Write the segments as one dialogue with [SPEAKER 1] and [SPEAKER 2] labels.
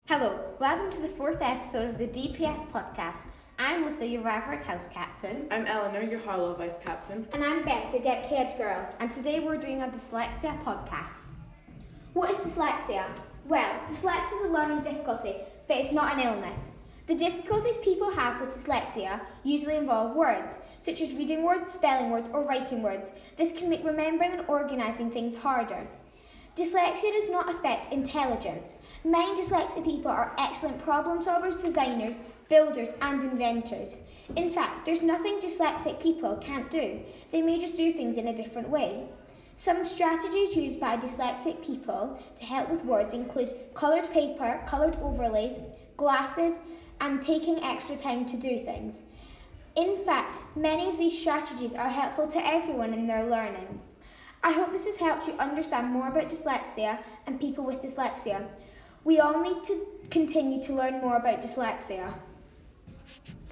[SPEAKER 1] Hello, welcome to the fourth episode of the DPS podcast. I'm Lucy, your Raverick House Captain.
[SPEAKER 2] I'm Eleanor, your Harlow Vice Captain.
[SPEAKER 3] And I'm Beth, your Deputy Head Girl.
[SPEAKER 1] And today we're doing a dyslexia podcast.
[SPEAKER 3] What is dyslexia? Well, dyslexia is a learning difficulty, but it's not an illness. The difficulties people have with dyslexia usually involve words, such as reading words, spelling words, or writing words. This can make remembering and organising things harder. Dyslexia does not affect intelligence. Many dyslexic people are excellent problem solvers, designers, builders, and inventors. In fact, there's nothing dyslexic people can't do. They may just do things in a different way. Some strategies used by dyslexic people to help with words include coloured paper, coloured overlays, glasses, and taking extra time to do things. In fact, many of these strategies are helpful to everyone in their learning. I hope this has helped you understand more about dyslexia and people with dyslexia. We all need to continue to learn more about dyslexia.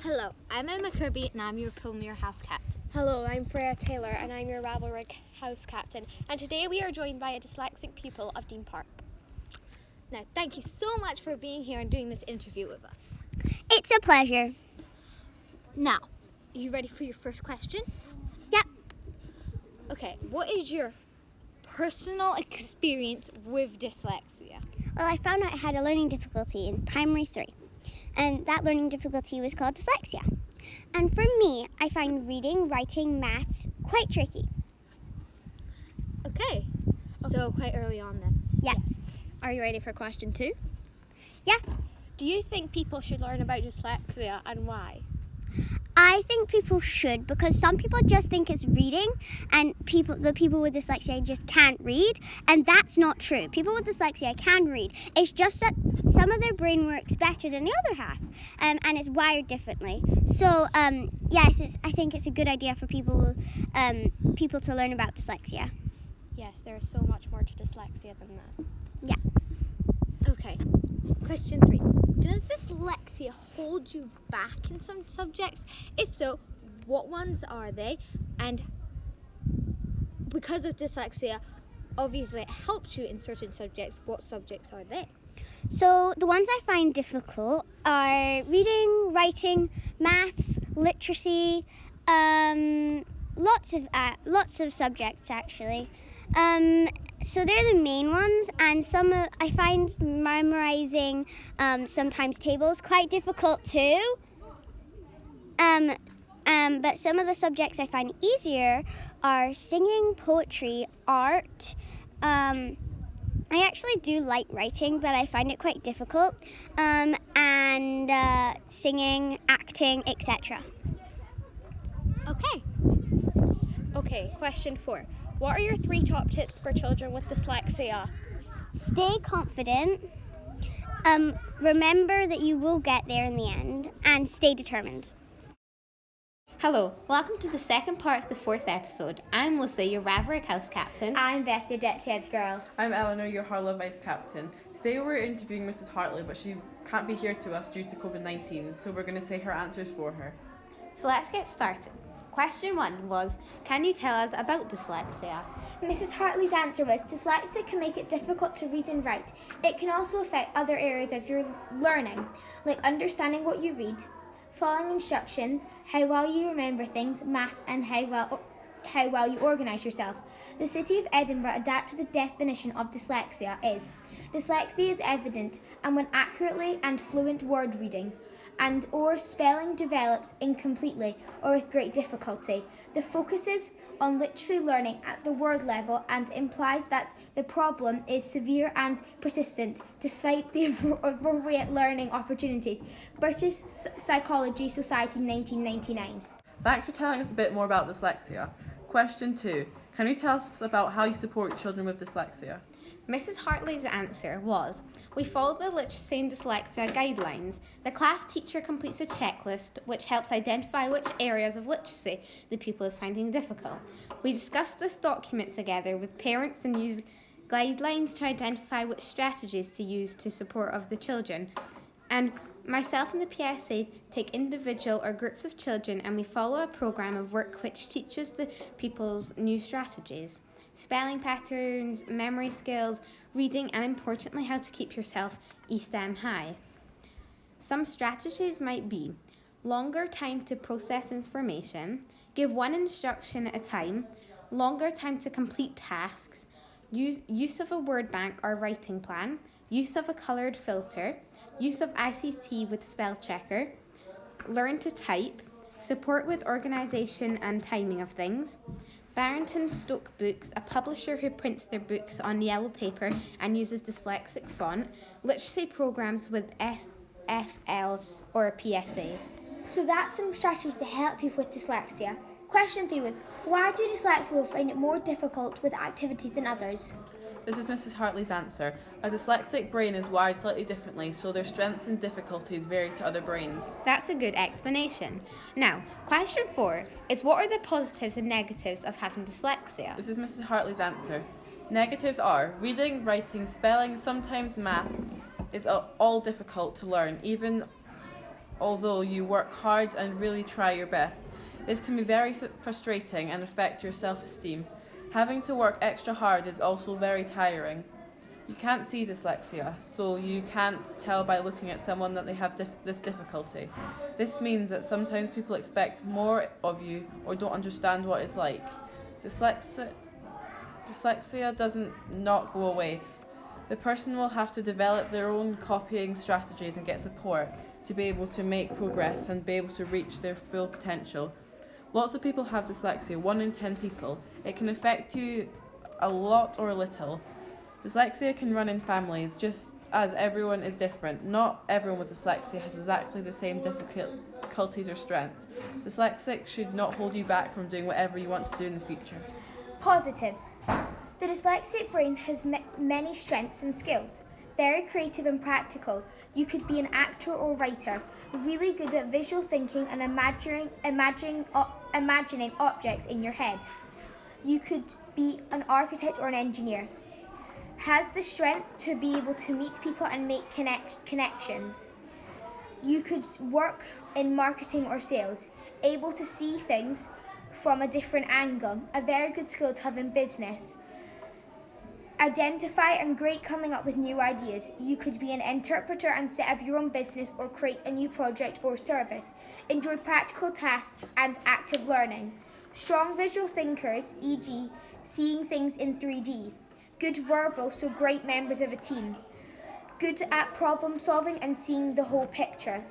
[SPEAKER 4] Hello, I'm Emma Kirby and I'm your Premier House Captain.
[SPEAKER 5] Hello, I'm Freya Taylor and I'm your Raverick House Captain. And today we are joined by a dyslexic pupil of Dean Park.
[SPEAKER 4] Now, thank you so much for being here and doing this interview with us.
[SPEAKER 6] It's a pleasure.
[SPEAKER 4] Now, are you ready for your first question?
[SPEAKER 6] Yep.
[SPEAKER 4] Okay, what is your personal experience with dyslexia?
[SPEAKER 6] Well, I found out I had a learning difficulty in primary 3, and that learning difficulty was called dyslexia. And for me, I find reading, writing, maths quite tricky.
[SPEAKER 4] Okay, so quite early on then.
[SPEAKER 6] Yes.
[SPEAKER 5] Are you ready for question 2?
[SPEAKER 6] Yeah.
[SPEAKER 5] Do you think people should learn about dyslexia and why?
[SPEAKER 6] I think people should, because some people just think it's reading and the people with dyslexia just can't read, and that's not true. People with dyslexia can read. It's just that some of their brain works better than the other half, and it's wired differently. So yes, I think it's a good idea for people to learn about dyslexia.
[SPEAKER 5] Yes, there is so much more to dyslexia than that.
[SPEAKER 6] Yeah.
[SPEAKER 4] Okay, question 3. Does dyslexia hold you back in some subjects? If so, what ones are they? And because of dyslexia, obviously it helps you in certain subjects. What subjects are they?
[SPEAKER 6] So the ones I find difficult are reading, writing, maths, literacy, lots of subjects actually. So they're the main ones, and I find memorizing sometimes tables quite difficult too. But some of the subjects I find easier are singing, poetry, art. I actually do like writing, but I find it quite difficult. And singing, acting, etc.
[SPEAKER 5] Okay, question 4. What are your 3 top tips for children with dyslexia?
[SPEAKER 6] Stay confident. Remember that you will get there in the end, and stay determined.
[SPEAKER 1] Hello, welcome to the second part of the fourth episode. I'm Lucy, your Raverick House Captain.
[SPEAKER 3] I'm Beth, your Deputy Head Girl.
[SPEAKER 2] I'm Eleanor, your Harlow Vice Captain. Today we're interviewing Mrs. Hartley, but she can't be here to us due to COVID-19, so we're going to say her answers for her.
[SPEAKER 1] So let's get started. Question 1 was, can you tell us about dyslexia?
[SPEAKER 3] Mrs. Hartley's answer was, dyslexia can make it difficult to read and write. It can also affect other areas of your learning, like understanding what you read, following instructions, how well you remember things, maths, and how well you organise yourself. The City of Edinburgh adapted the definition of dyslexia is, dyslexia is evident and when accurately and fluent word reading and or spelling develops incompletely or with great difficulty. The focus is on literary learning at the word level and implies that the problem is severe and persistent despite the appropriate learning opportunities. British Psychology Society 1999.
[SPEAKER 2] Thanks for telling us a bit more about dyslexia. Question 2. Can you tell us about how you support children with dyslexia?
[SPEAKER 1] Mrs. Hartley's answer was, we follow the literacy and dyslexia guidelines. The class teacher completes a checklist which helps identify which areas of literacy the pupil is finding difficult. We discuss this document together with parents and use guidelines to identify which strategies to use to support of the children. And myself and the PSAs take individual or groups of children and we follow a program of work which teaches the pupils new strategies. Spelling patterns, memory skills, reading, and importantly, how to keep yourself E-STEM high. Some strategies might be longer time to process information, give one instruction at a time, longer time to complete tasks, use of a word bank or writing plan, use of a coloured filter, use of ICT with spell checker, learn to type, support with organisation and timing of things. Barrington Stoke Books, a publisher who prints their books on yellow paper and uses dyslexic font, literacy programmes with SFL or PSA.
[SPEAKER 3] So that's some strategies to help people with dyslexia. Question 3 was, why do dyslexic people find it more difficult with activities than others?
[SPEAKER 2] This is Mrs. Hartley's answer. A dyslexic brain is wired slightly differently, so their strengths and difficulties vary to other brains.
[SPEAKER 1] That's a good explanation. Now, question 4 is, what are the positives and negatives of having dyslexia?
[SPEAKER 2] This is Mrs. Hartley's answer. Negatives are reading, writing, spelling, sometimes maths is all difficult to learn, even although you work hard and really try your best. This can be very frustrating and affect your self-esteem. Having to work extra hard is also very tiring. You can't see dyslexia, so you can't tell by looking at someone that they have this difficulty. This means that sometimes people expect more of you or don't understand what it's like. Dyslexia doesn't not go away. The person will have to develop their own copying strategies and get support to be able to make progress and be able to reach their full potential. Lots of people have dyslexia, 1 in 10 people. It can affect you a lot or a little. Dyslexia can run in families, just as everyone is different. Not everyone with dyslexia has exactly the same difficulties or strengths. Dyslexic should not hold you back from doing whatever you want to do in the future.
[SPEAKER 3] Positives. The dyslexic brain has many strengths and skills. Very creative and practical. You could be an actor or writer, really good at visual thinking and imagining objects in your head. You could be an architect or an engineer. Has the strength to be able to meet people and make connections. You could work in marketing or sales, able to see things from a different angle, a very good skill to have in business. Identify and great coming up with new ideas. You could be an interpreter and set up your own business or create a new project or service. Enjoy practical tasks and active learning. Strong visual thinkers, e.g. seeing things in 3D. Good verbal, so great members of a team. Good at problem solving and seeing the whole picture.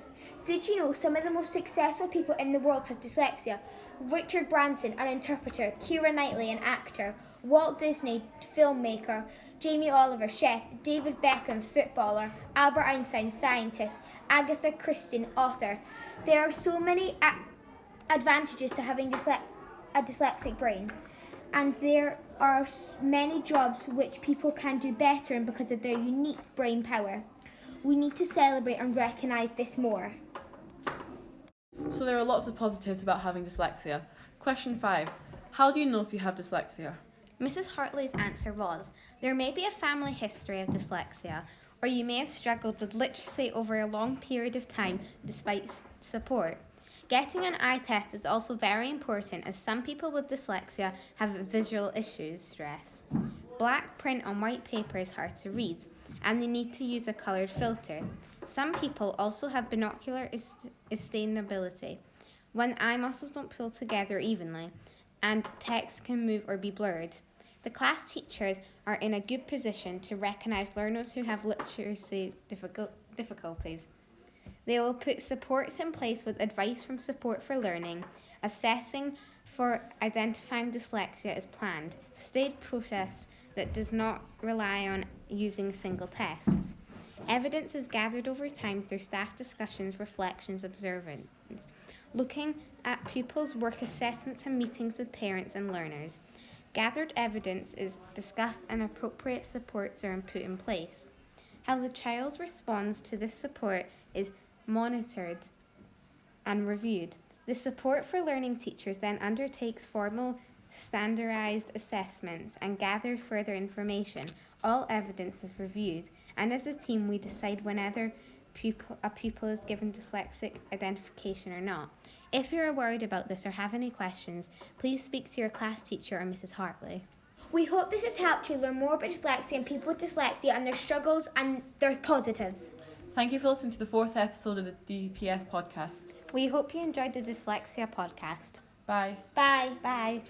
[SPEAKER 3] Did you know some of the most successful people in the world have dyslexia? Richard Branson, an interpreter, Keira Knightley, an actor, Walt Disney, filmmaker, Jamie Oliver, chef, David Beckham, footballer, Albert Einstein, scientist, Agatha Christie, author. There are so many advantages to having a dyslexic brain, and there are many jobs which people can do better in because of their unique brain power. We need to celebrate and recognise this more.
[SPEAKER 2] So there are lots of positives about having dyslexia. Question 5. How do you know if you have dyslexia?
[SPEAKER 1] Mrs. Hartley's answer was, there may be a family history of dyslexia, or you may have struggled with literacy over a long period of time despite support. Getting an eye test is also very important, as some people with dyslexia have visual issues, stress. Black print on white paper is hard to read, and they need to use a coloured filter. Some people also have binocular instability, when eye muscles don't pull together evenly, and text can move or be blurred. The class teachers are in a good position to recognise learners who have literacy difficulties. They will put supports in place with advice from Support for Learning. Assessing for identifying dyslexia is planned, staged process that does not rely on using single tests. Evidence is gathered over time through staff discussions, reflections, observance, looking at pupils' work assessments and meetings with parents and learners. Gathered evidence is discussed and appropriate supports are put in place. How the child responds to this support is monitored and reviewed. The Support for Learning teachers then undertakes formal standardised assessments and gather further information. All evidence is reviewed, and as a team we decide whether a pupil is given dyslexic identification or not. If you are worried about this or have any questions, please speak to your class teacher or Mrs. Hartley.
[SPEAKER 3] We hope this has helped you learn more about dyslexia and people with dyslexia and their struggles and their positives.
[SPEAKER 2] Thank you for listening to the 4th episode of the DPS podcast.
[SPEAKER 1] We hope you enjoyed the Dyslexia podcast.
[SPEAKER 2] Bye.
[SPEAKER 3] Bye.
[SPEAKER 1] Bye.